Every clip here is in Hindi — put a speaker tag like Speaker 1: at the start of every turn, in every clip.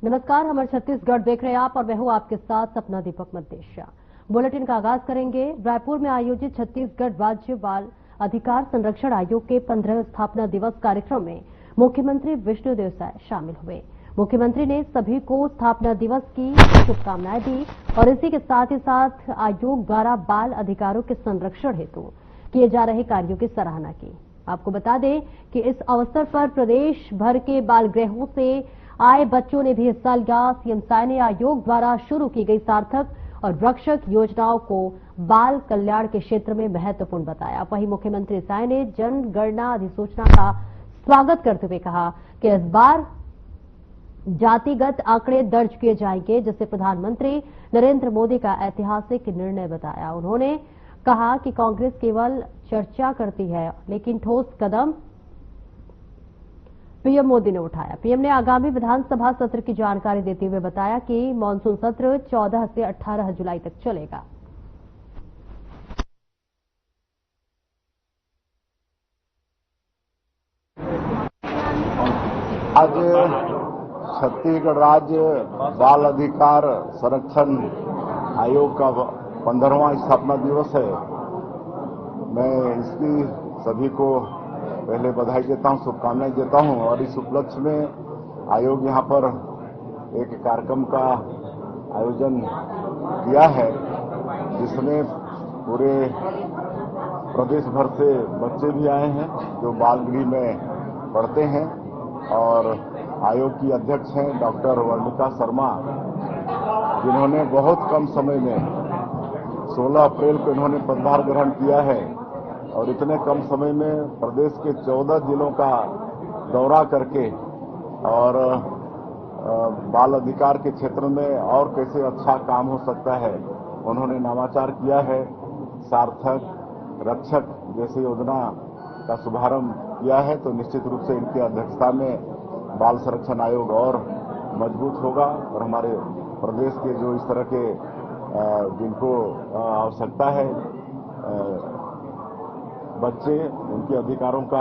Speaker 1: नमस्कार, हमारे छत्तीसगढ़ देख रहे हैं आप और मैं हूं आपके साथ सपना दीपक मद्देशिया। बुलेटिन का आगाज करेंगे। रायपुर में आयोजित छत्तीसगढ़ राज्य बाल अधिकार संरक्षण आयोग के 15वें स्थापना दिवस कार्यक्रम में मुख्यमंत्री विष्णुदेव साय शामिल हुए। मुख्यमंत्री ने सभी को स्थापना दिवस की शुभकामनाएं दी और इसी के साथ ही साथ आयोग द्वारा बाल अधिकारों के संरक्षण हेतु किए जा रहे कार्यों की सराहना की। आपको बता दें कि इस अवसर पर प्रदेश भर के बाल गृहों से आए बच्चों ने भी हिस्सा लिया। सीएम साय ने आयोग द्वारा शुरू की गई सार्थक और रक्षक योजनाओं को बाल कल्याण के क्षेत्र में महत्वपूर्ण बताया। वहीं मुख्यमंत्री साय ने जनगणना अधिसूचना का स्वागत करते हुए कहा कि इस बार जातिगत आंकड़े दर्ज किए जाएंगे, जिसे प्रधानमंत्री नरेंद्र मोदी का ऐतिहासिक निर्णय बताया। उन्होंने कहा कि कांग्रेस केवल चर्चा करती है, लेकिन ठोस कदम पीएम मोदी ने उठाया। पीएम ने आगामी विधानसभा सत्र की जानकारी देते हुए बताया कि मानसून सत्र 14 से 18 जुलाई तक चलेगा।
Speaker 2: आज छत्तीसगढ़ राज्य बाल अधिकार संरक्षण आयोग का 15वां स्थापना दिवस है। मैं इसकी सभी को पहले बधाई देता हूं, शुभकामनाएं देता हूं और इस उपलक्ष्य में आयोग यहां पर एक कार्यक्रम का आयोजन किया है, जिसमें पूरे प्रदेश भर से बच्चे भी आए हैं जो बाल गृह में पढ़ते हैं और आयोग की अध्यक्ष हैं डॉक्टर वर्णिका शर्मा, जिन्होंने बहुत कम समय में 16 अप्रैल को इन्होंने पदभार ग्रहण किया है और इतने कम समय में प्रदेश के 14 जिलों का दौरा करके और बाल अधिकार के क्षेत्र में और कैसे अच्छा काम हो सकता है उन्होंने नामाचार किया है। सार्थक, रक्षक जैसी योजना का शुभारंभ किया है, तो निश्चित रूप से इनकी अध्यक्षता में बाल संरक्षण आयोग और मजबूत होगा और हमारे प्रदेश के जो इस तरह के जिनको आवश्यकता है बच्चे, उनके अधिकारों का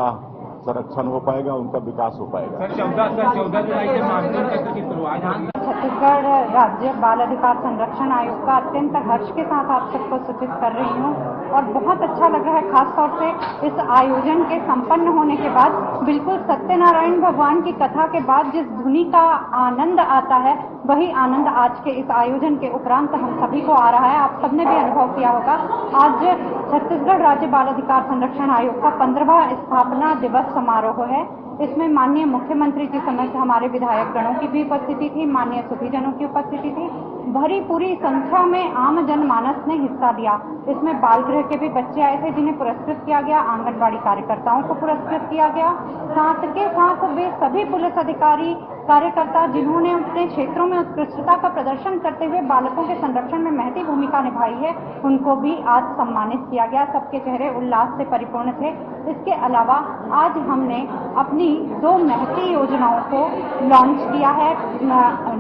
Speaker 2: संरक्षण हो पाएगा, उनका विकास हो पाएगा।
Speaker 3: 14 जुलाई से मानसून सत्र की शुरुआत।
Speaker 4: छत्तीसगढ़ राज्य बाल अधिकार संरक्षण आयोग का अत्यंत हर्ष के साथ आप सबको सूचित कर रही हूँ और बहुत अच्छा लग रहा है, खासतौर से इस आयोजन के संपन्न होने के बाद। बिल्कुल सत्यनारायण भगवान की कथा के बाद जिस धुनी का आनंद आता है, वही आनंद आज के इस आयोजन के उपरांत हम सभी को आ रहा है। आप सबने भी अनुभव किया होगा। आज छत्तीसगढ़ राज्य बाल अधिकार संरक्षण आयोग का 15वां स्थापना दिवस समारोह है। इसमें माननीय मुख्यमंत्री जी समेत हमारे विधायक गणों की भी उपस्थिति थी, माननीय सभीजनों की उपस्थिति थी। भरी पूरी संख्या में आम जनमानस ने हिस्सा लिया। इसमें बाल गृह के भी बच्चे आए थे जिन्हें पुरस्कृत किया गया, आंगनबाड़ी कार्यकर्ताओं को पुरस्कृत किया गया, साथ के साथ वे सभी पुलिस अधिकारी कार्यकर्ता जिन्होंने अपने क्षेत्रों में उत्कृष्टता का प्रदर्शन करते हुए बालकों के संरक्षण में महती भूमिका निभाई है, उनको भी आज सम्मानित किया गया। सबके चेहरे उल्लास से परिपूर्ण थे। इसके अलावा आज हमने अपनी 2 महती योजनाओं को लॉन्च किया है,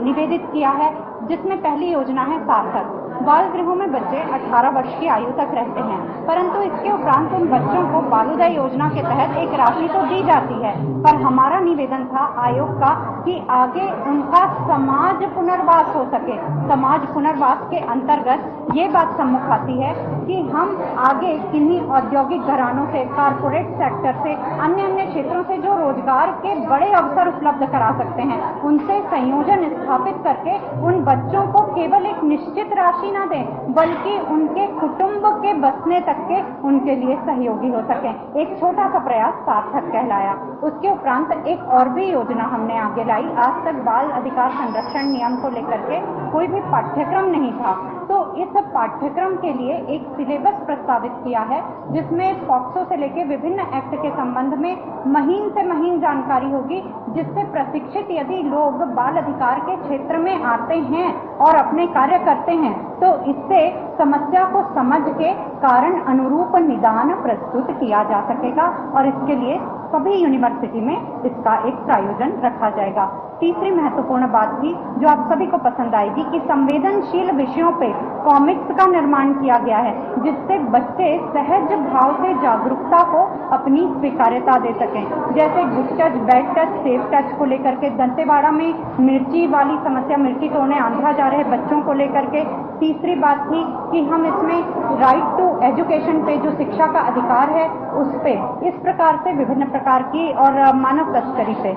Speaker 4: निवेदित किया है, जिसमें पहली योजना है सार्थक। बाल गृहों में बच्चे 18 वर्ष की आयु तक रहते हैं, परंतु इसके उपरांत उन बच्चों को बालोदय योजना के तहत एक राशि तो दी जाती है, पर हमारा निवेदन था आयोग का कि आगे उनका समाज पुनर्वास हो सके। समाज पुनर्वास के अंतर्गत ये बात सम्मुख आती है कि हम आगे किन्हीं औद्योगिक घरानों से, कारपोरेट सेक्टर से, अन्य क्षेत्रों से जो रोजगार के बड़े अवसर उपलब्ध करा सकते हैं, उनसे संयोजन स्थापित करके उन बच्चों को केवल एक निश्चित राशि न दें, बल्कि उनके कुटुंब के बसने तक के उनके लिए सहयोगी हो सकें। एक छोटा सा प्रयास सार्थक कहलाया। उसके उपरांत एक और भी योजना हमने आगे लाई। आज तक बाल अधिकार संरक्षण नियम को लेकर के कोई भी पाठ्यक्रम नहीं था, तो इस पाठ्यक्रम के लिए एक सिलेबस प्रस्तावित किया है, जिसमें पॉक्सो से लेकर विभिन्न एक्ट के संबंध में महीन से महीन जानकारी होगी, जिससे प्रशिक्षित यदि लोग बाल अधिकार के क्षेत्र में आते हैं और अपने कार्य करते हैं, तो इससे समस्या को समझ के कारण अनुरूप निदान प्रस्तुत किया जा सकेगा और इसके लिए सभी यूनिवर्सिटी में इसका एक प्रायोजन रखा जाएगा। तीसरी महत्वपूर्ण बात थी जो आप सभी को पसंद आएगी कि संवेदनशील विषयों पे कॉमिक्स का निर्माण किया गया है, जिससे बच्चे सहज भाव से जागरूकता को अपनी स्वीकार्यता दे सकें। जैसे good touch, bad touch, safe touch को लेकर के दंतेवाड़ा में मिर्ची वाली समस्या, मिर्ची तोड़ने आंध्रा जा रहे बच्चों को लेकर के। तीसरी बात थी कि हम इसमें राइट टू एजुकेशन पे, जो शिक्षा का अधिकार है उस पे, इस प्रकार से विभिन्न प्रकार की और मानव तस्करी पे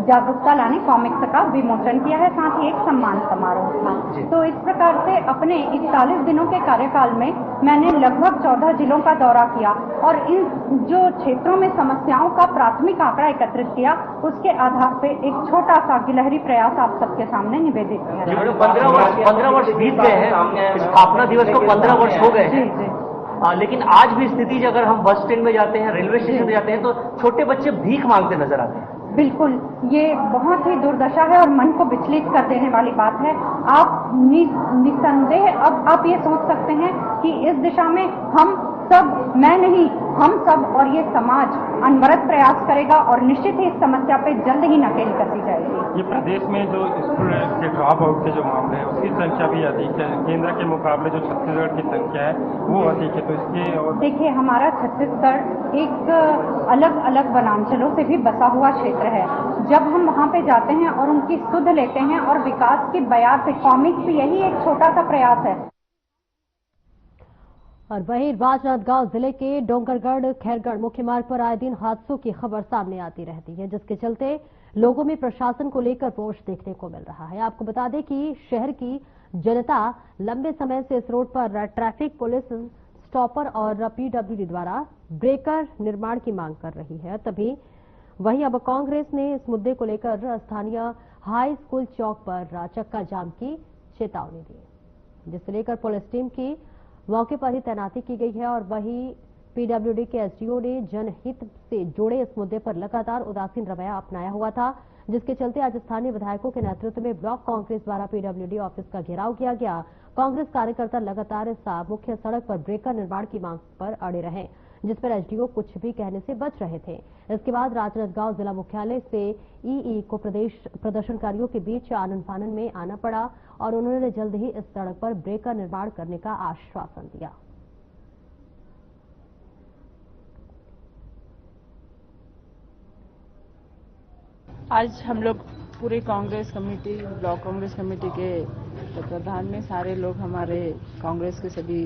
Speaker 4: जागरूकता लाने कॉमिक्स का विमोचन किया है। साथ ही एक सम्मान समारोह था। तो इस प्रकार से अपने 41 दिनों के कार्यकाल में मैंने लगभग 14 जिलों का दौरा किया और इन जो क्षेत्रों में समस्याओं का प्राथमिक आंकड़ा एकत्रित किया, उसके आधार पे एक छोटा सा गिलहरी प्रयास आप सबके सामने निवेदित किया।
Speaker 5: 15 वर्ष बीत गए हैं, स्थापना दिवस को 15 वर्ष हो गए हैं। लेकिन आज भी स्थिति, अगर हम बस स्टैंड में जाते हैं, रेलवे स्टेशन में जाते हैं, तो छोटे बच्चे भीख मांगते नजर आते हैं।
Speaker 4: बिल्कुल, ये बहुत ही दुर्दशा है और मन को विचलित कर देने वाली बात है। आप निसंदेह अब आप ये सोच सकते हैं कि इस दिशा में हम सब, मैं नहीं, हम सब और ये समाज अनवरत प्रयास करेगा और निश्चित ही इस समस्या पे जल्द ही नकेल कर दी जाएगी।
Speaker 3: ये प्रदेश में जो स्टूडेंट के ड्रॉप आउट के जो मामले हैं उसकी संख्या भी अधिक है, केंद्र के मुकाबले जो छत्तीसगढ़ की संख्या है वो अधिक है। तो इसके और
Speaker 4: देखिए, हमारा छत्तीसगढ़ एक अलग अलग वनांचलों से भी बसा हुआ क्षेत्र है। जब हम वहाँ पे जाते हैं और उनकी सुध लेते हैं और विकास की बयार से, कॉमिक्स यही एक छोटा सा प्रयास है।
Speaker 1: और वहीं राजनांदगांव जिले के डोंगरगढ़ खैरगढ़ मुख्य मार्ग पर आए दिन हादसों की खबर सामने आती रहती है, जिसके चलते लोगों में प्रशासन को लेकर रोष देखने को मिल रहा है। आपको बता दें कि शहर की जनता लंबे समय से इस रोड पर ट्रैफिक पुलिस स्टॉपर और पीडब्ल्यूडी द्वारा ब्रेकर निर्माण की मांग कर रही है। तभी वहीं अब कांग्रेस ने इस मुद्दे को लेकर स्थानीय हाई स्कूल चौक पर चक्का जाम की चेतावनी दी, जिसे लेकर पुलिस टीम की मौके पर ही तैनाती की गई है। और वहीं पीडब्ल्यूडी के एसडीओ ने जनहित से जुड़े इस मुद्दे पर लगातार उदासीन रवैया अपनाया हुआ था, जिसके चलते आज स्थानीय विधायकों के नेतृत्व में ब्लॉक कांग्रेस द्वारा पीडब्ल्यूडी ऑफिस का घेराव किया गया। कांग्रेस कार्यकर्ता लगातार इस मुख्य सड़क पर ब्रेकर निर्माण की मांग पर अड़े रहे, जिस पर एसडीओ कुछ भी कहने से बच रहे थे। इसके बाद राजनांदगांव जिला मुख्यालय से ईई को प्रदर्शनकारियों के बीच आनन फानन में आना पड़ा और उन्होंने जल्द ही इस सड़क पर ब्रेकर निर्माण करने का आश्वासन दिया।
Speaker 6: आज हम लोग पूरी Congress committee, block Congress committee के तत्वाधान में सारे लोग, हमारे कांग्रेस के सभी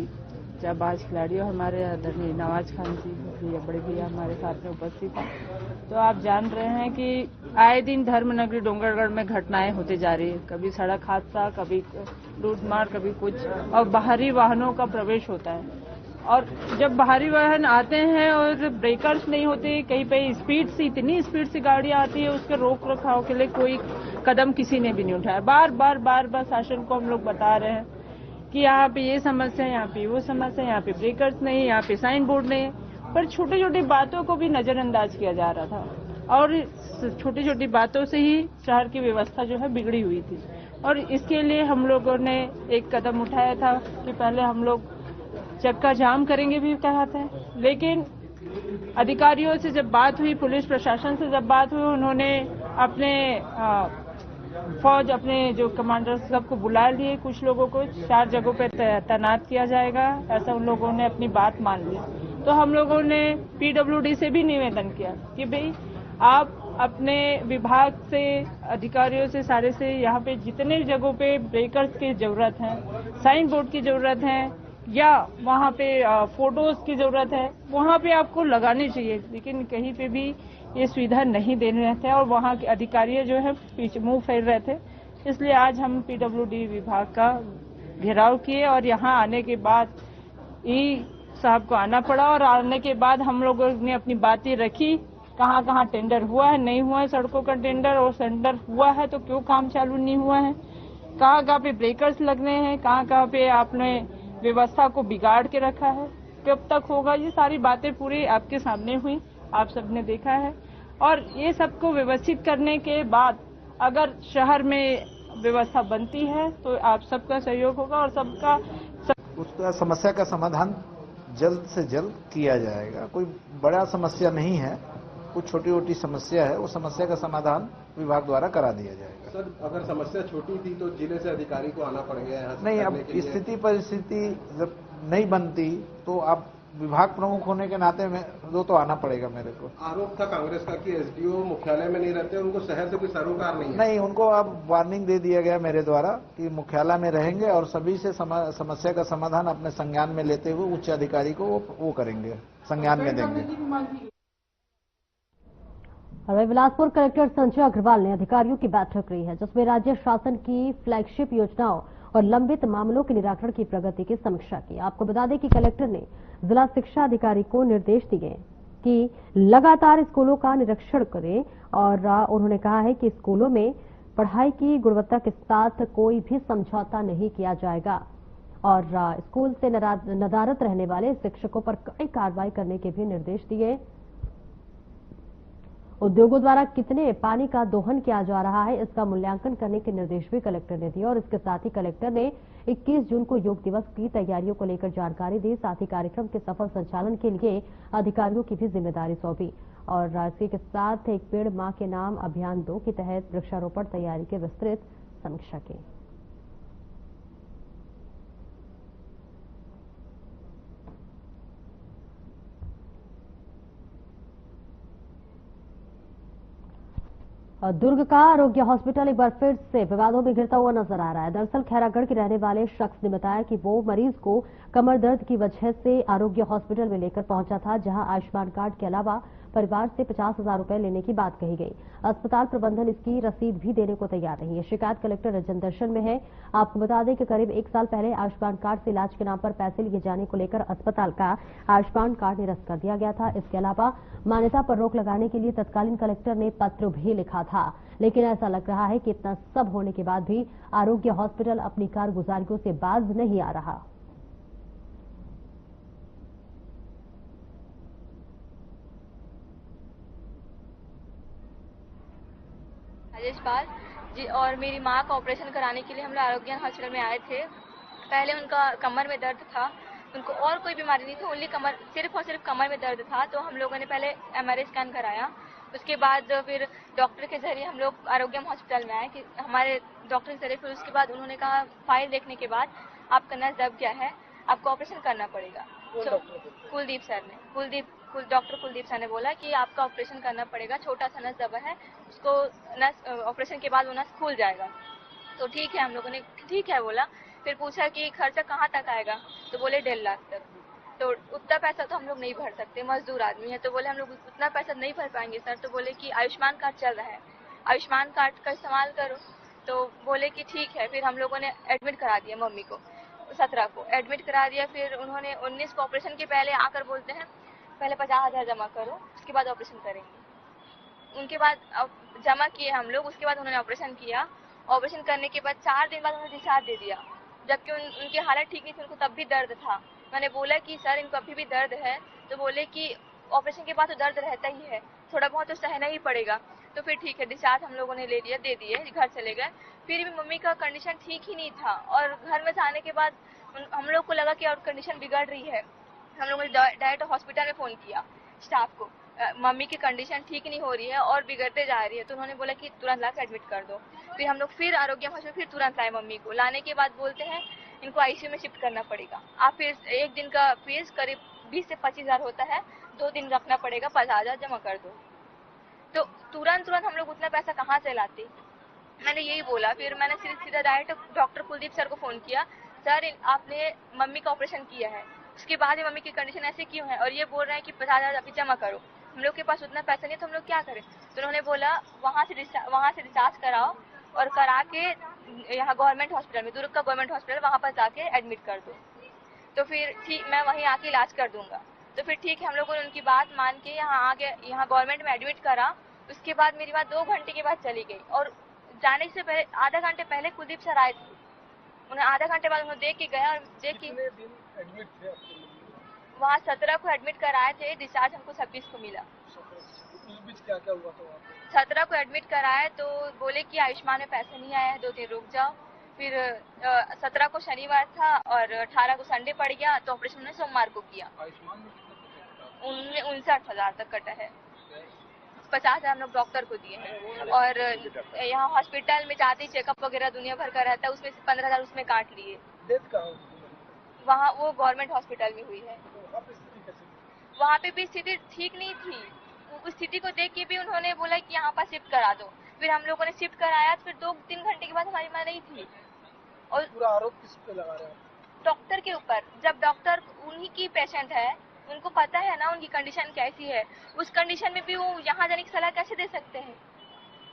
Speaker 6: जाबाज खिलाड़ी और हमारे आदरणीय नवाज खान जी भैया, बड़े भैया हमारे साथ में उपस्थित हैं। तो आप जान रहे हैं कि आए दिन धर्मनगरी डोंगरगढ़ में घटनाएं होती जा रही है, कभी सड़क हादसा, कभी लूटमार, कभी कुछ, और बाहरी वाहनों का प्रवेश होता है। और जब बाहरी वाहन आते हैं और ब्रेकर्स नहीं होते, कहीं पे स्पीड से, इतनी स्पीड से गाड़ियां आती है, उसके रोक रखाव के लिए कोई कदम किसी ने भी नहीं उठाया। बार बार शासन को हम लोग बता रहे हैं कि यहाँ पे ये समस्या, यहाँ पे वो समस्या, यहाँ पे ब्रेकर्स नहीं, यहाँ पे साइन बोर्ड नहीं, पर छोटी छोटी बातों को भी नजरअंदाज किया जा रहा था और छोटी छोटी बातों से ही शहर की व्यवस्था जो है बिगड़ी हुई थी। और इसके लिए हम लोगों ने एक कदम उठाया था कि पहले हम लोग चक्का जाम करेंगे भी कहा था, लेकिन अधिकारियों से जब बात हुई, पुलिस प्रशासन से जब बात हुई, उन्होंने अपने फौज, अपने जो कमांडर सबको बुला लिए, कुछ लोगों को 4 जगहों पर तैनात किया जाएगा, ऐसा उन लोगों ने अपनी बात मान ली। तो हम लोगों ने पीडब्ल्यूडी से भी निवेदन किया कि भाई आप अपने विभाग से, अधिकारियों से, सारे से, यहाँ पे जितने जगहों पे ब्रेकर्स की जरूरत है, साइन बोर्ड की जरूरत है या वहाँ पे फोटोज की जरूरत है, वहाँ पे आपको लगाने चाहिए, लेकिन कहीं पे भी ये सुविधा नहीं दे रहे थे और वहाँ के अधिकारी जो है पीछे मुंह फेर रहे थे। इसलिए आज हम पीडब्ल्यूडी विभाग का घेराव किए और यहाँ आने के बाद ई साहब को आना पड़ा और आने के बाद हम लोगों ने अपनी बातें रखी, कहाँ कहाँ टेंडर हुआ है, नहीं हुआ है सड़कों का टेंडर, और टेंडर हुआ है तो क्यों काम चालू नहीं हुआ है, कहाँ कहाँ पे ब्रेकर्स लगने हैं, कहाँ कहाँ पे आपने व्यवस्था को बिगाड़ के रखा है, कब तक होगा। ये सारी बातें पूरी आपके सामने हुई, आप सबने देखा है। और ये सबको व्यवस्थित करने के बाद अगर शहर में व्यवस्था बनती है तो आप सबका सहयोग होगा और सबका
Speaker 7: उसका समस्या का समाधान जल्द से जल्द किया जाएगा। कोई बड़ा समस्या नहीं है कुछ छोटी छोटी समस्या है, वो समस्या का समाधान विभाग द्वारा करा दिया जाएगा।
Speaker 8: सर, अगर समस्या छोटी थी तो जिले से अधिकारी को आना पड़ गया है?
Speaker 7: नहीं, अब स्थिति परिस्थिति जब नहीं बनती तो आप विभाग प्रमुख होने के नाते में तो आना पड़ेगा मेरे को।
Speaker 8: आरोप था कांग्रेस का कि एसडीओ मुख्यालय में नहीं रहते, उनको शहर से कोई सरोकार नहीं है।
Speaker 7: नहीं, उनको अब वार्निंग दे दिया गया मेरे द्वारा कि मुख्यालय में रहेंगे और सभी से समस्या का समाधान अपने संज्ञान में लेते हुए उच्च अधिकारी को वो करेंगे, संज्ञान में देंगे।
Speaker 1: और बिलासपुर कलेक्टर संजय अग्रवाल ने अधिकारियों की बैठक ली है, जिसमें राज्य शासन की फ्लैगशिप योजनाओं और लंबित मामलों के निराकरण की प्रगति की समीक्षा की। आपको बता दें कि कलेक्टर ने जिला शिक्षा अधिकारी को निर्देश दिए कि लगातार स्कूलों का निरीक्षण करें और उन्होंने कहा है कि स्कूलों में पढ़ाई की गुणवत्ता के साथ कोई भी समझौता नहीं किया जाएगा और स्कूल से नदारत रहने वाले शिक्षकों पर कड़ी कार्रवाई करने के भी निर्देश दिए। उद्योगों द्वारा कितने पानी का दोहन किया जा रहा है, इसका मूल्यांकन करने के निर्देश भी कलेक्टर ने दिए और इसके साथ ही कलेक्टर ने 21 जून को योग दिवस की तैयारियों को लेकर जानकारी दी। साथ ही कार्यक्रम के सफल संचालन के लिए अधिकारियों की भी जिम्मेदारी सौंपी और इसी के साथ एक पेड़ मां के नाम अभियान 2 के तहत वृक्षारोपण तैयारी की विस्तृत समीक्षा की। दुर्ग का आरोग्य हॉस्पिटल एक बार फिर से विवादों में घिरता हुआ नजर आ रहा है। दरअसल खैरागढ़ के रहने वाले शख्स ने बताया कि वो मरीज को कमर दर्द की वजह से आरोग्य हॉस्पिटल में लेकर पहुंचा था, जहां आयुष्मान कार्ड के अलावा परिवार से 50,000 रुपए लेने की बात कही गई। अस्पताल प्रबंधन इसकी रसीद भी देने को तैयार नहीं है। शिकायत कलेक्टर रंजन दर्शन में है। आपको बता दें कि करीब 1 साल पहले आयुष्मान कार्ड से इलाज के नाम पर पैसे लिए जाने को लेकर अस्पताल का आयुष्मान कार्ड निरस्त कर दिया गया था। इसके अलावा मान्यता पर रोक लगाने के लिए तत्कालीन कलेक्टर ने पत्र भी लिखा था, लेकिन ऐसा लग रहा है कि इतना सब होने के बाद भी आरोग्य हॉस्पिटल अपनी कारगुजारियों से बाज नहीं आ रहा।
Speaker 9: राजेश पाल जी, और मेरी माँ का ऑपरेशन कराने के लिए हम लोग आरोग्य हॉस्पिटल में आए थे। पहले उनका कमर में दर्द था, उनको और कोई बीमारी नहीं थी, ओनली कमर, सिर्फ और सिर्फ कमर में दर्द था। तो हम लोगों ने पहले MRI स्कैन कराया। उसके बाद फिर डॉक्टर के जरिए हम लोग आरोग्य हॉस्पिटल में आए कि हमारे डॉक्टर के जरिए। फिर उसके बाद उन्होंने कहा, फाइल देखने के बाद आपका नस दब गया है, आपको ऑपरेशन करना पड़ेगा। तो कुलदीप सर ने, डॉक्टर कुलदीप सर ने बोला कि आपका ऑपरेशन करना पड़ेगा, छोटा सा नस दबा है, उसको नस ऑपरेशन के बाद वो नस खुल जाएगा। तो ठीक है, हम लोगों ने ठीक है बोला। फिर पूछा कि खर्चा कहाँ तक आएगा, तो बोले 1.5 लाख तक। तो उतना पैसा तो हम लोग नहीं भर सकते, मजदूर आदमी है। तो बोले हम लोग उतना पैसा नहीं भर पाएंगे सर। तो बोले कि आयुष्मान कार्ड चल रहा है, आयुष्मान कार्ड का इस्तेमाल करो। तो बोले कि ठीक है। फिर हम लोगों ने एडमिट करा दिया मम्मी को, 17 को एडमिट करा दिया। फिर उन्होंने 19 को ऑपरेशन के पहले आकर बोलते हैं पहले 50,000 जमा करो, उसके बाद ऑपरेशन करेंगे। उनके बाद जमा किए हम लोग, उसके बाद उन्होंने ऑपरेशन किया। ऑपरेशन करने के बाद 4 दिन बाद उन्होंने डिस्चार्ज दे दिया, जबकि उनकी हालत ठीक नहीं थी, उनको तब भी दर्द था। मैंने बोला कि सर इनको अभी भी दर्द है, तो बोले कि ऑपरेशन के बाद तो दर्द रहता ही है, थोड़ा बहुत तो सहना ही पड़ेगा। तो फिर ठीक है, डिस्चार्ज हम लोगों ने ले लिया, दे दिए, घर चले गए। फिर भी मम्मी का कंडीशन ठीक ही नहीं था और घर में जाने के बाद हम लोग को लगा कि और कंडीशन बिगड़ रही है। हम लोगों ने डायरेक्ट हॉस्पिटल में फ़ोन किया स्टाफ को, मम्मी की कंडीशन ठीक नहीं हो रही है और बिगड़ते जा रही है। तो उन्होंने बोला कि तुरंत ला एडमिट कर दो। फिर हम लोग फिर आरोग्य हॉस्पिटल फिर तुरंत लाए मम्मी को। लाने के बाद बोलते हैं इनको ICU में शिफ्ट करना पड़ेगा। आप फिर एक दिन का फीस करीब 20 से 25,000 होता है, 2 दिन रखना पड़ेगा, 50,000 जमा कर दो। तो तुरंत हम लोग उतना पैसा कहाँ से लाते। मैंने यही बोला। फिर मैंने सीधा डायरेक्ट डॉक्टर कुलदीप सर को फ़ोन किया, सर आपने मम्मी का ऑपरेशन किया है, उसके बाद ही मम्मी की कंडीशन ऐसे क्यों है और ये बोल रहे हैं कि 50,000 अभी जमा करो। हम लोग के पास उतना पैसा नहीं, तो हम लोग क्या करें। तो उन्होंने बोला वहाँ से डिस्चार्ज कराओ और करा के यहाँ गवर्नमेंट हॉस्पिटल में, दुर्ग का गवर्नमेंट हॉस्पिटल, वहाँ पर जाके एडमिट कर दो। तो फिर ठीक, मैं वहीं आके इलाज कर दूंगा। तो फिर ठीक है, हम लोगों ने उनकी बात मान के यहाँ आके यहाँ गवर्नमेंट में एडमिट करा। उसके बाद मेरी बात 2 घंटे के बाद चली गई और जाने से पहले आधा घंटे पहले कुलदीप सर आए थे। उन्हें आधा घंटे बाद उन्होंने देख के गया और देख के वहाँ 17 को एडमिट कराए थे, डिस्चार्ज हमको 26 को मिला।
Speaker 10: उस बीच क्या क्या हुआ था?
Speaker 9: 17 को एडमिट कराए तो बोले कि आयुष्मान में पैसे नहीं आए हैं, 2 दिन रुक जाओ। फिर 17 को शनिवार था और 18 को संडे पड़ गया, तो ऑपरेशन ने सोमवार को किया।
Speaker 10: आयुष्मान में कितना?
Speaker 9: उनमें 59,000 तक कटा है। 50,000 हम लोग डॉक्टर को दिए हैं। और यहाँ हॉस्पिटल में जाते ही चेकअप वगैरह दुनिया भर का रहता है, उसमें से 15,000 उसमें काट लिए। वहाँ वो गवर्नमेंट हॉस्पिटल में हुई है। वहाँ पे भी स्थिति ठीक नहीं थी। उस स्थिति को देख के भी उन्होंने बोला कि यहाँ पर शिफ्ट करा दो। फिर हम लोगों ने शिफ्ट कराया, फिर 2-3 घंटे के बाद हमारी माँ नहीं थी। और
Speaker 10: पूरा आरोप किस पे लगा रहे हैं?
Speaker 9: डॉक्टर के ऊपर। जब डॉक्टर उन्हीं की पेशेंट है, उनको पता है ना उनकी कंडीशन कैसी है, उस कंडीशन में भी वो यहाँ जाने की सलाह कैसे दे सकते हैं?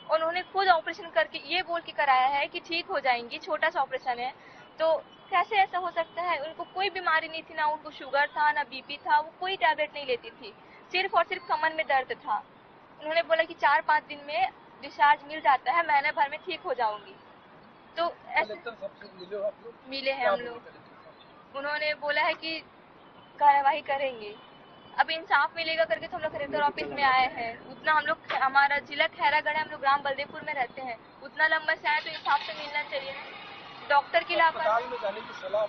Speaker 9: उन्होंने खुद ऑपरेशन करके ये बोल के कराया है कि ठीक हो जाएंगी, छोटा सा ऑपरेशन है। तो कैसे ऐसा हो सकता है? उनको कोई बीमारी नहीं थी, ना उनको शुगर था, ना बीपी था, वो कोई टैबलेट नहीं लेती थी, सिर्फ और सिर्फ कमर में दर्द था। उन्होंने बोला कि 4-5 दिन में डिस्चार्ज मिल जाता है, महीने भर में ठीक हो जाऊंगी। तो ऐसे मिले हैं हम लोग। उन्होंने बोला है कि कार्यवाही करेंगे। अब इंसाफ मिलेगा करके तो हम लोग कलेक्टर ऑफिस में आए हैं। उतना हम लोग, हमारा जिला खैरागढ़ है, हम लोग ग्राम बलदेवपुर में रहते हैं, उतना लंबा से आए तो इंसाफ से मिलना चाहिए। डॉक्टर की लापरवाही में जाने की सलाह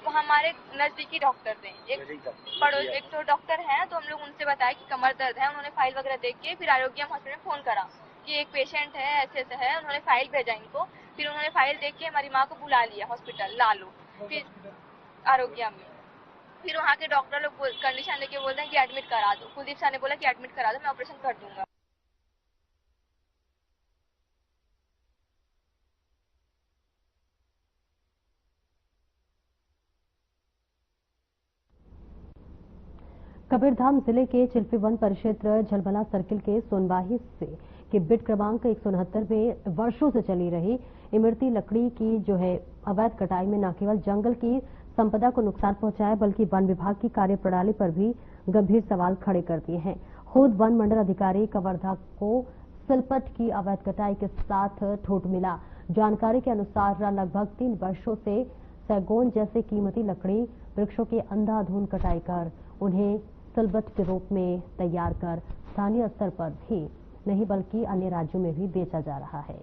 Speaker 9: वो हमारे नजदीकी डॉक्टर थे, एक तो डॉक्टर हैं, तो हम लोग उनसे बताया कि कमर दर्द है। उन्होंने फाइल वगैरह देख के फिर आरोग्य हॉस्पिटल में फोन करा कि एक पेशेंट है, ऐसे ऐसे है। उन्होंने फाइल भेजा इनको, फिर उन्होंने फाइल देख के हमारी माँ को बुला लिया हॉस्पिटल लालू, फिर आरोग्य में। फिर वहाँ के डॉक्टर लोग कंडीशन लेके बोलते हैं कि एडमिट करा दो। कुलदीप सर ने बोला कि एडमिट करा दो, मैं ऑपरेशन कर दूंगा।
Speaker 1: कबीरधाम जिले के चिल्फी वन परिक्षेत्र झलमला सर्किल के सोनवाही से के बिट क्रमांक 169 में वर्षों से चली रही इमरती लकड़ी की जो है अवैध कटाई में न केवल जंगल की संपदा को नुकसान पहुंचाया, बल्कि वन विभाग की कार्यप्रणाली पर भी गंभीर सवाल खड़े कर दिए हैं। खुद वन मंडल अधिकारी कवर्धा को सिलपट की अवैध कटाई के साथ ठोट मिला। जानकारी के अनुसार लगभग 3 वर्षों से सैगोन जैसे कीमती लकड़ी वृक्षों की अंधाधुंध कटाई कर उन्हें सिलबट के रूप में तैयार कर स्थानीय स्तर पर भी नहीं बल्कि अन्य राज्यों में भी बेचा जा रहा है।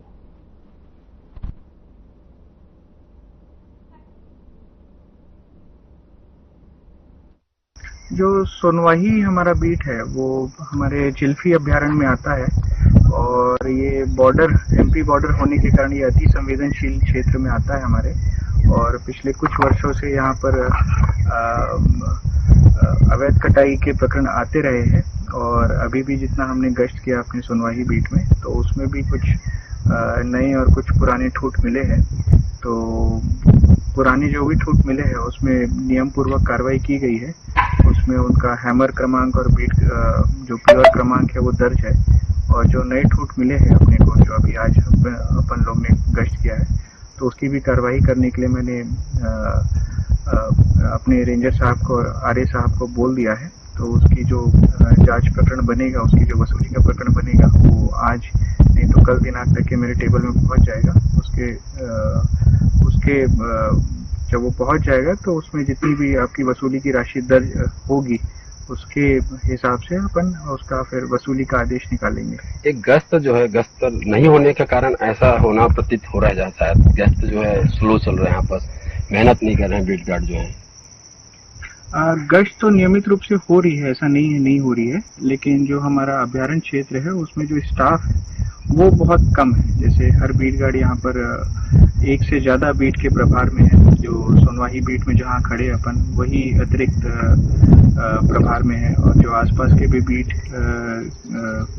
Speaker 11: जो सोनवाही हमारा बीट है वो हमारे चिल्फी अभ्यारण्य में आता है और ये बॉर्डर एमपी बॉर्डर होने के कारण ये अति संवेदनशील क्षेत्र में आता है हमारे। और पिछले कुछ वर्षों से यहाँ पर अवैध कटाई के प्रकरण आते रहे हैं और अभी भी जितना हमने गश्त किया अपने सोनवाही बीट में तो उसमें भी कुछ नए और कुछ पुराने ठूठ मिले हैं। तो पुराने जो भी ठूठ मिले हैं उसमें नियम पूर्वक कार्रवाई की गई है। उसमें उनका हैमर क्रमांक और बीट जो प्योर क्रमांक है वो दर्ज है। और जो नए ठूठ मिले हैं अपने को, जो अभी आज अपन लोग ने गश्त किया है, तो उसकी भी कार्रवाई करने के लिए मैंने अपने रेंजर साहब को और आरए साहब को बोल दिया है। तो उसकी जो जांच प्रकरण बनेगा, उसकी जो वसूली का प्रकरण बनेगा वो आज नहीं तो कल दिनांक तक के मेरे टेबल में पहुंच जाएगा। उसके जब वो पहुंच जाएगा तो उसमें जितनी भी आपकी वसूली की राशि दर्ज होगी उसके हिसाब से अपन उसका फिर वसूली का आदेश निकालेंगे।
Speaker 12: एक गश्त जो है, गश्त नहीं होने के कारण ऐसा होना प्रतीत हो रहा है, शायद गश्त जो है स्लो चल रहा है, यहाँ पर मेहनत नहीं कर रहे हैं बीट गार्ड जो है।
Speaker 11: गश्त तो नियमित रूप से हो रही है, ऐसा नहीं हो रही है, लेकिन जो हमारा अभ्यारण्य क्षेत्र है उसमें जो स्टाफ है वो बहुत कम है। जैसे हर बीट गार्ड यहाँ पर एक से ज्यादा बीट के प्रभार में है। जो सोनवाही बीट में जहाँ खड़े अपन वही अतिरिक्त प्रभार में है और जो आसपास के भी बीट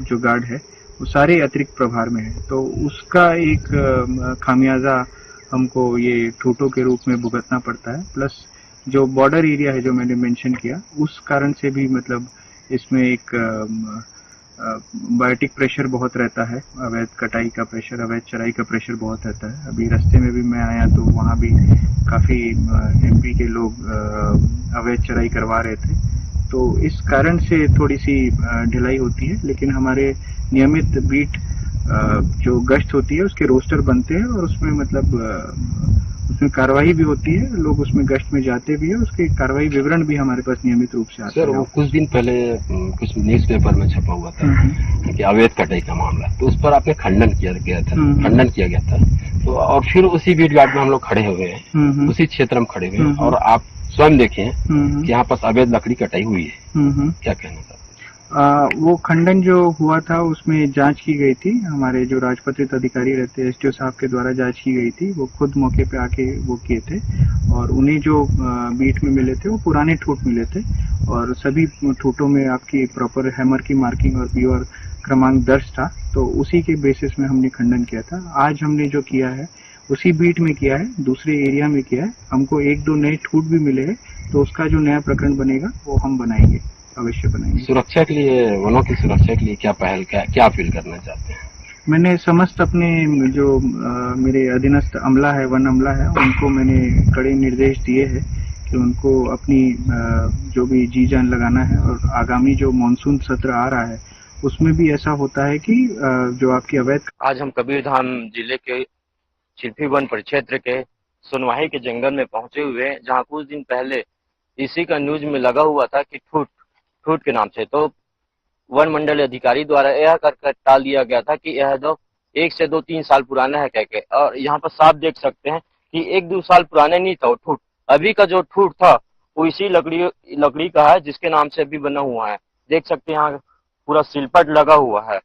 Speaker 11: जो गार्ड है वो सारे अतिरिक्त प्रभार में है। तो उसका एक खामियाजा हमको ये ठूठों के रूप में भुगतना पड़ता है। प्लस जो बॉर्डर एरिया है जो मैंने मेंशन किया, उस कारण से भी मतलब इसमें एक बायोटिक प्रेशर बहुत रहता है, अवैध कटाई का प्रेशर, अवैध चराई का प्रेशर बहुत रहता है। अभी रास्ते में भी मैं आया तो वहाँ भी काफी एमपी के लोग अवैध चराई करवा रहे थे। तो इस कारण से थोड़ी सी ढिलाई होती है, लेकिन हमारे नियमित बीट जो गश्त होती है उसके रोस्टर बनते हैं और उसमें मतलब उसमें कार्रवाई भी होती है, लोग उसमें गश्त में जाते भी है, उसके कार्रवाई विवरण भी हमारे पास नियमित रूप से आता है।
Speaker 12: सर वो कुछ दिन पहले कुछ न्यूज पेपर में छपा हुआ था कि अवैध कटाई का मामला, तो उस पर आपने खंडन किया गया था। तो और फिर उसी बीट गार्ड में हम लोग खड़े हुए हैं, उसी क्षेत्र में खड़े हुए हैं और आप स्वयं देखें कि यहाँ पर अवैध लकड़ी कटाई हुई है। क्या कहना था?
Speaker 11: वो खंडन जो हुआ था उसमें जांच की गई थी। हमारे जो राजपत्रित अधिकारी रहते हैं एसडीओ साहब के द्वारा जांच की गई थी। वो खुद मौके पे आके वो किए थे और उन्हें जो बीट में मिले थे वो पुराने ठूठ मिले थे और सभी ठूठों में आपकी प्रॉपर हैमर की मार्किंग और पीओआर क्रमांक दर्ज था। तो उसी के बेसिस में हमने खंडन किया था। आज हमने जो किया है उसी बीट में किया है, दूसरे एरिया में किया है। हमको 1-2 नए ठूठ भी मिले हैं तो उसका जो नया प्रकरण बनेगा वो हम बनाएंगे, अवश्य बनाएंगे।
Speaker 12: सुरक्षा के लिए, वनों की सुरक्षा के लिए क्या पहल, क्या अपील करना चाहते हैं?
Speaker 11: मैंने समस्त अपने जो मेरे अधीनस्थ अमला है, वन अमला है, उनको मैंने कड़े निर्देश दिए हैं कि उनको अपनी जो भी जी जान लगाना है। और आगामी जो मानसून सत्र आ रहा है उसमें भी ऐसा होता है कि जो आपकी अवैध।
Speaker 13: आज हम कबीरधाम जिले के चिल्फी वन परिक्षेत्र के सुनवाही के जंगल में पहुंचे हुए हैं, जहां कुछ दिन पहले इसी का न्यूज में लगा हुआ था कि ठूठ के नाम से तो वन मंडल अधिकारी द्वारा यह कर टाल दिया गया था कि यह 1 से 2-3 साल पुराना है कहके। और यहाँ पर साफ देख सकते हैं कि 1-2 साल पुराने नहीं था वो ठूठ। अभी का जो ठूठ था वो इसी लकड़ी का है जिसके नाम से अभी बना हुआ है। देख सकते हैं यहाँ पूरा सिलपट लगा हुआ है।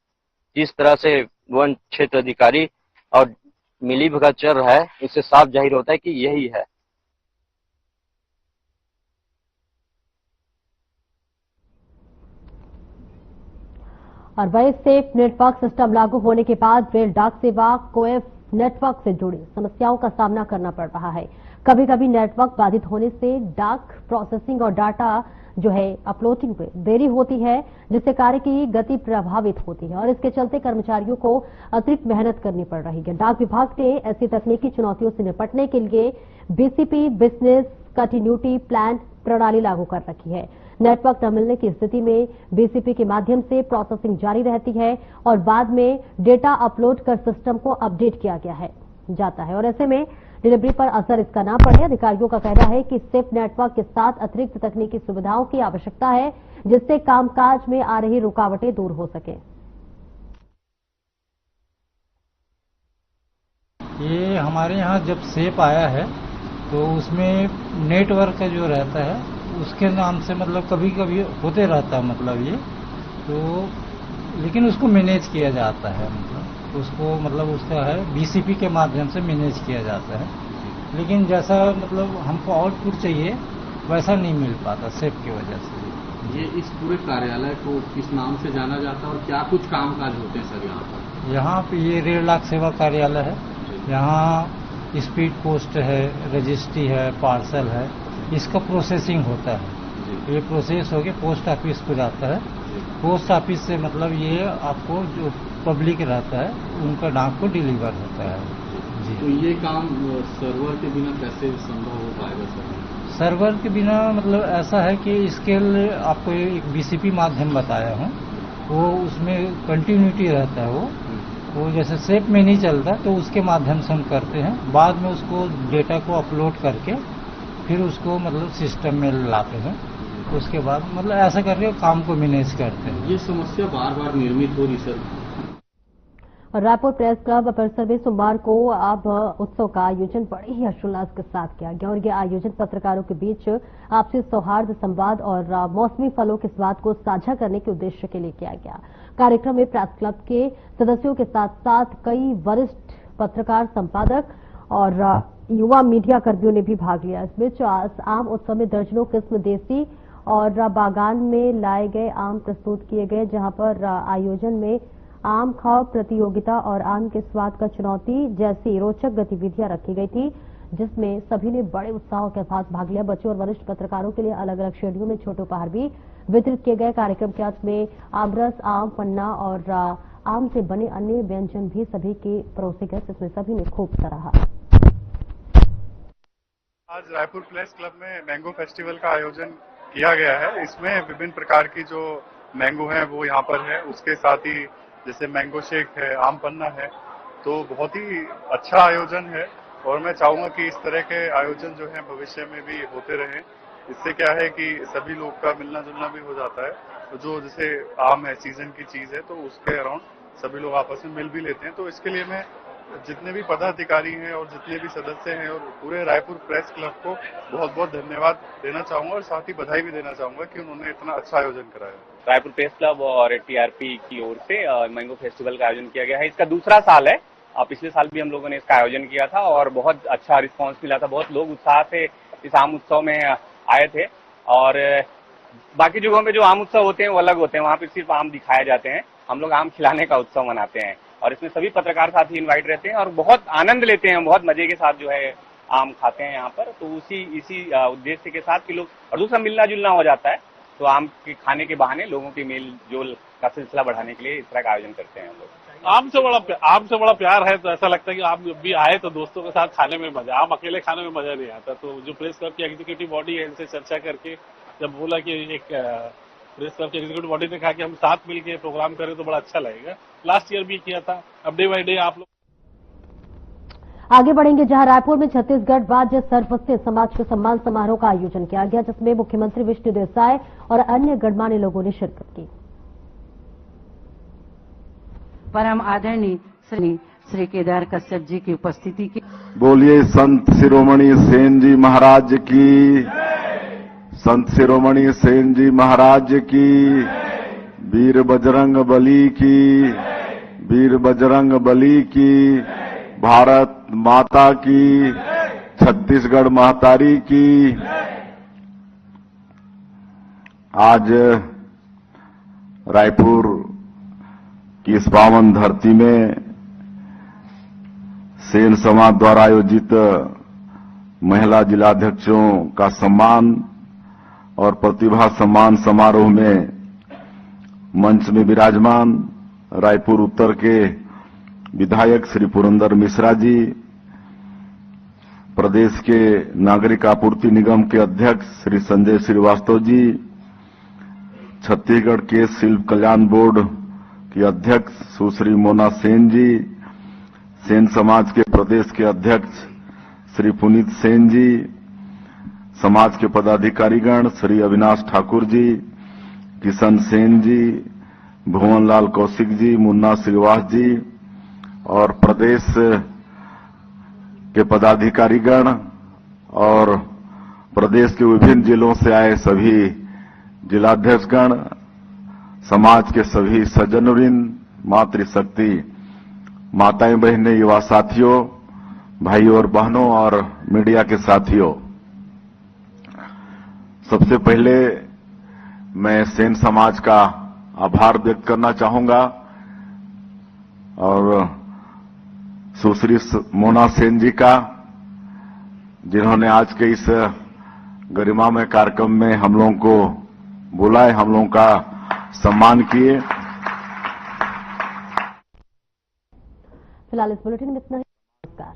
Speaker 13: जिस तरह से वन क्षेत्र अधिकारी और मिली भगत चल रहा है, इससे साफ जाहिर होता है कि यही है।
Speaker 1: और वही सेफ नेटवर्क सिस्टम लागू होने के बाद रेल डाक सेवा कोएफ नेटवर्क से जुड़ी समस्याओं का सामना करना पड़ रहा है। कभी कभी नेटवर्क बाधित होने से डाक प्रोसेसिंग और डाटा जो है अपलोडिंग में देरी होती है, जिससे कार्य की गति प्रभावित होती है और इसके चलते कर्मचारियों को अतिरिक्त मेहनत करनी पड़ रही है। डाक विभाग ने ऐसी तकनीकी चुनौतियों से निपटने के लिए बीसीपी बिजनेस कंटिन्यूटी प्लान प्रणाली लागू कर रखी है। नेटवर्क न मिलने की स्थिति में बीसीपी के माध्यम से प्रोसेसिंग जारी रहती है और बाद में डेटा अपलोड कर सिस्टम को अपडेट किया जाता है और ऐसे में डिलीवरी पर असर इसका ना पड़े। अधिकारियों का कहना है कि सेफ नेटवर्क के साथ अतिरिक्त तकनीकी सुविधाओं की आवश्यकता है, जिससे कामकाज में आ रही रुकावटें दूर हो सके।
Speaker 14: ये हमारे यहाँ जब सेफ आया है तो उसमें नेटवर्क का जो रहता है उसके नाम से मतलब कभी कभी होते रहता है मतलब ये तो, लेकिन उसको मैनेज किया जाता है। मतलब उसका है बीसीपी के माध्यम से मैनेज किया जाता है, लेकिन जैसा मतलब हमको आउटपुट चाहिए वैसा नहीं मिल पाता सेफ की वजह से।
Speaker 15: ये इस पूरे कार्यालय को किस नाम से जाना जाता है और क्या कुछ कामकाज होते हैं सर यहाँ पर?
Speaker 14: यहाँ पे ये रेल डाक सेवा कार्यालय है। यहाँ स्पीड पोस्ट है, रजिस्ट्री है, पार्सल है, इसका प्रोसेसिंग होता है। ये प्रोसेस होके पोस्ट ऑफिस को जाता है। पोस्ट ऑफिस से मतलब ये आपको जो पब्लिक रहता है उनका डाक को डिलीवर होता है जी।
Speaker 15: तो ये काम सर्वर के बिना कैसे संभव हो पाएगा सर?
Speaker 14: सर्वर के बिना मतलब ऐसा है कि इसके लिए आपको एक बीसीपी माध्यम बताया हूँ, वो उसमें कंटिन्यूटी रहता है। वो जैसे सेफ में नहीं चलता तो उसके माध्यम से हम करते हैं। बाद में उसको डेटा को अपलोड करके फिर उसको मतलब सिस्टम में लाते हैं। उसके बाद मतलब ऐसा करके काम को मैनेज करते हैं।
Speaker 15: ये समस्या बार बार निर्मित हो रही सर।
Speaker 1: रायपुर प्रेस क्लब परिसर में सोमवार को अब उत्सव का आयोजन बड़े ही हर्षोल्लास के साथ किया गया और यह आयोजन पत्रकारों के बीच आपसी सौहार्द, संवाद और मौसमी फलों के स्वाद को साझा करने के उद्देश्य के लिए किया गया। कार्यक्रम में प्रेस क्लब के सदस्यों के साथ साथ कई वरिष्ठ पत्रकार, संपादक और युवा मीडिया कर्मियों ने भी भाग लिया। इस बीच आम उत्सव में दर्जनों किस्म देसी और बागान में लाए गए आम प्रस्तुत किए गए, जहां पर आयोजन में आम खाओ प्रतियोगिता और आम के स्वाद का चुनौती जैसी रोचक गतिविधियां रखी गई थी, जिसमें सभी ने बड़े उत्साह के साथ भाग लिया। बच्चों और वरिष्ठ पत्रकारों के लिए अलग अलग श्रेणियों में छोटे उपहार भी वितरित किए गए। कार्यक्रम के अंत में आमरस, आम पन्ना और आम से बने अन्य व्यंजन भी सभी के परोसे गए, जिसमें सभी ने खूब सराहा।
Speaker 16: आज रायपुर प्रेस क्लब में मैंगो फेस्टिवल का आयोजन किया गया है। इसमें विभिन्न प्रकार की जो मैंगो है वो यहाँ पर है, उसके साथ ही जैसे मैंगो शेक है, आम पन्ना है, तो बहुत ही अच्छा आयोजन है और मैं चाहूंगा कि इस तरह के आयोजन जो है भविष्य में भी होते रहें। इससे क्या है कि सभी लोग का मिलना जुलना भी हो जाता है। तो जो जैसे आम है, सीजन की चीज है, तो उसके अराउंड सभी लोग आपस में मिल भी लेते हैं। तो इसके लिए मैं जितने भी पदाधिकारी हैं और जितने भी सदस्य हैं और पूरे रायपुर प्रेस क्लब को बहुत बहुत धन्यवाद देना चाहूंगा और साथ ही बधाई भी देना चाहूंगा कि उन्होंने इतना अच्छा आयोजन कराया।
Speaker 17: रायपुर प्रेस क्लब और टीआरपी की ओर से मैंगो फेस्टिवल का आयोजन किया गया है। इसका दूसरा साल है। पिछले साल भी हम लोगों ने इसका आयोजन किया था और बहुत अच्छा रिस्पांस मिला था। बहुत लोग उत्साह से इस आम उत्सव में आए थे और बाकी जगहों में जो आम उत्सव होते हैं वो अलग होते हैं। वहाँ पे सिर्फ आम दिखाए जाते हैं। हम लोग आम खिलाने का उत्सव मनाते हैं और इसमें सभी पत्रकार साथी इनवाइट रहते हैं और बहुत आनंद लेते हैं। बहुत मजे के साथ जो है आम खाते हैं यहाँ पर। तो इसी उद्देश्य के साथ कि लोग और दूसरा मिलना जुलना हो जाता है। तो आम के खाने के बहाने लोगों के मेल जोल का सिलसिला बढ़ाने के लिए इस तरह का आयोजन करते हैं हम लोग।
Speaker 18: आम से बड़ा प्यार है तो ऐसा लगता है कि आप जब भी आए तो दोस्तों के साथ खाने में मजा। आम अकेले खाने में मजा नहीं आता। तो जो प्रेस क्लब की एग्जीक्यूटिव बॉडी है इनसे चर्चा करके जब बोला कि एक प्रेस क्लब की एग्जीक्यूटिव बॉडी ने कहा कि हम साथ मिलकर प्रोग्राम करें तो बड़ा अच्छा लगेगा। लास्ट ईयर भी किया था। अब डे बाय डे आप लोग
Speaker 1: आगे बढ़ेंगे, जहां रायपुर में छत्तीसगढ़ राज्य सर्वस्व समाज के सम्मान समारोह का आयोजन किया गया, जिसमें मुख्यमंत्री विष्णु देसाई और अन्य गणमान्य लोगों ने शिरकत की।
Speaker 19: परम आदरणीय श्री केदार कश्यप जी की उपस्थिति की।
Speaker 2: बोलिए संत शिरोमणि सेन जी महाराज की, संत शिरोमणि सेन जी महाराज की, वीर बजरंग बली की, वीर बजरंग बली की, भारत माता की, छत्तीसगढ़ महतारी की। आज रायपुर की इस पावन धरती में सेन समाज द्वारा आयोजित महिला जिलाध्यक्षों का सम्मान और प्रतिभा सम्मान समारोह में मंच में विराजमान रायपुर उत्तर के विधायक श्री पुरंदर मिश्रा जी, प्रदेश के नागरिक आपूर्ति निगम के अध्यक्ष श्री संजय श्रीवास्तव जी, छत्तीसगढ़ के शिल्प कल्याण बोर्ड की अध्यक्ष सुश्री मोना सेन जी, सेन समाज के प्रदेश के अध्यक्ष श्री पुनीत सेन जी, समाज के पदाधिकारीगण श्री अविनाश ठाकुर जी, किशन सेन जी, भुवनलाल कौशिक जी, मुन्ना श्रीवास जी और प्रदेश के पदाधिकारीगण और प्रदेश के विभिन्न जिलों से आए सभी जिलाध्यक्षगण, समाज के सभी सज्जनवृंद, मातृशक्ति, माताएं बहनें, युवा साथियों, भाइयों और बहनों और मीडिया के साथियों, सबसे पहले मैं सेन समाज का आभार व्यक्त करना चाहूंगा और सुश्री मोना सेन जी का, जिन्होंने आज के इस गरिमामय कार्यक्रम में हम लोगों को बुलाए, हम लोगों का सम्मान किए।
Speaker 1: फिलहाल इस बुलेटिन में इतना ही। नमस्कार।